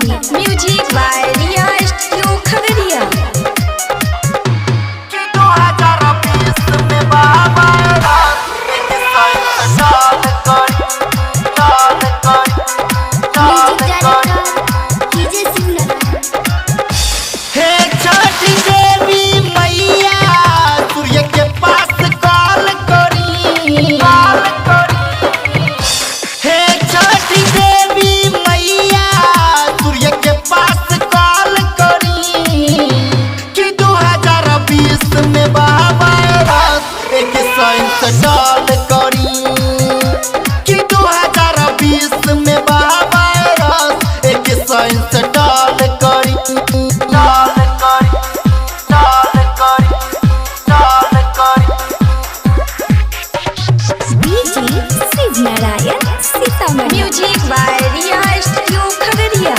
Sitamarhi. Music by Riya studio Khagaria. 2020 में बाबा एक साल हे छठी देवी मैया सूर्य के पास कॉल करी हे छठी देवी मैया सूर्य के पास कॉल करी कि 2020 में बाबा एक साल करी कि 2020 में बाबा एक साल करी Sitamarhi. Music by Riya studio Khagaria.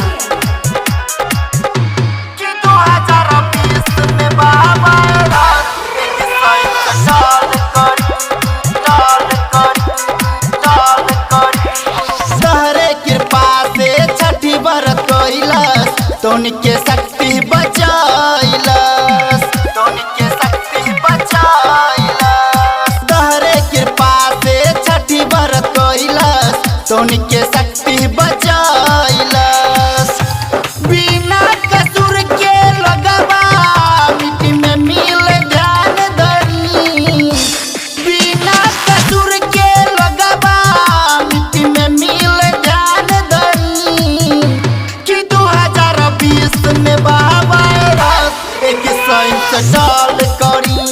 2020 में बाबा एक साल तहरे कृपा से छठी बरत कइलस तोनी के शक्ति बचाइलस तहरे कृपा से छठी बरत कइलस तोनी के शक्ति बचाइलस बिना कसूर के लगवा मिट्टी में मिल ध्यान धरी बिना कसूर के लगवा मिट्टी में मिल ध्यान धरी कि 2020 में बाबा एक साल करी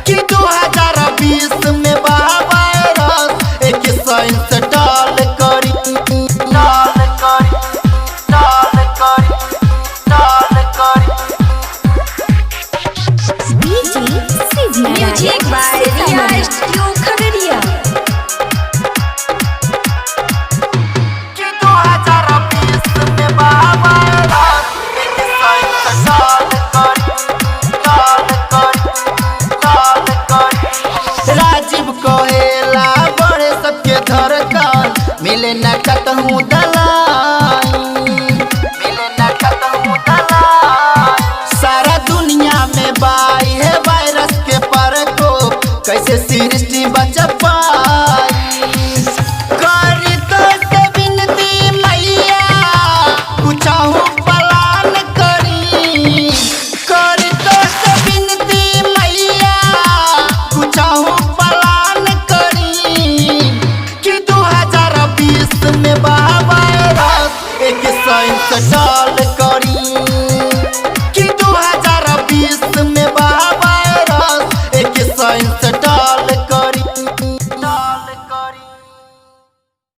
कि 2020 में बाबा एक साल करी music by Riya studio Khagaria. 2020 में बाबा एक साल राजीव कहेला बड़े सबके धड़कन मिले न कतहूँ सारा दुनिया में बाई है वायरस के प्रकोप कैसे सृष्टि बच पाई करी तो से विनती मैया कुछहु प्लान करी करी तो से विनती मैया कुछहु प्लान करी कि 2020 में बाबा एक साल करी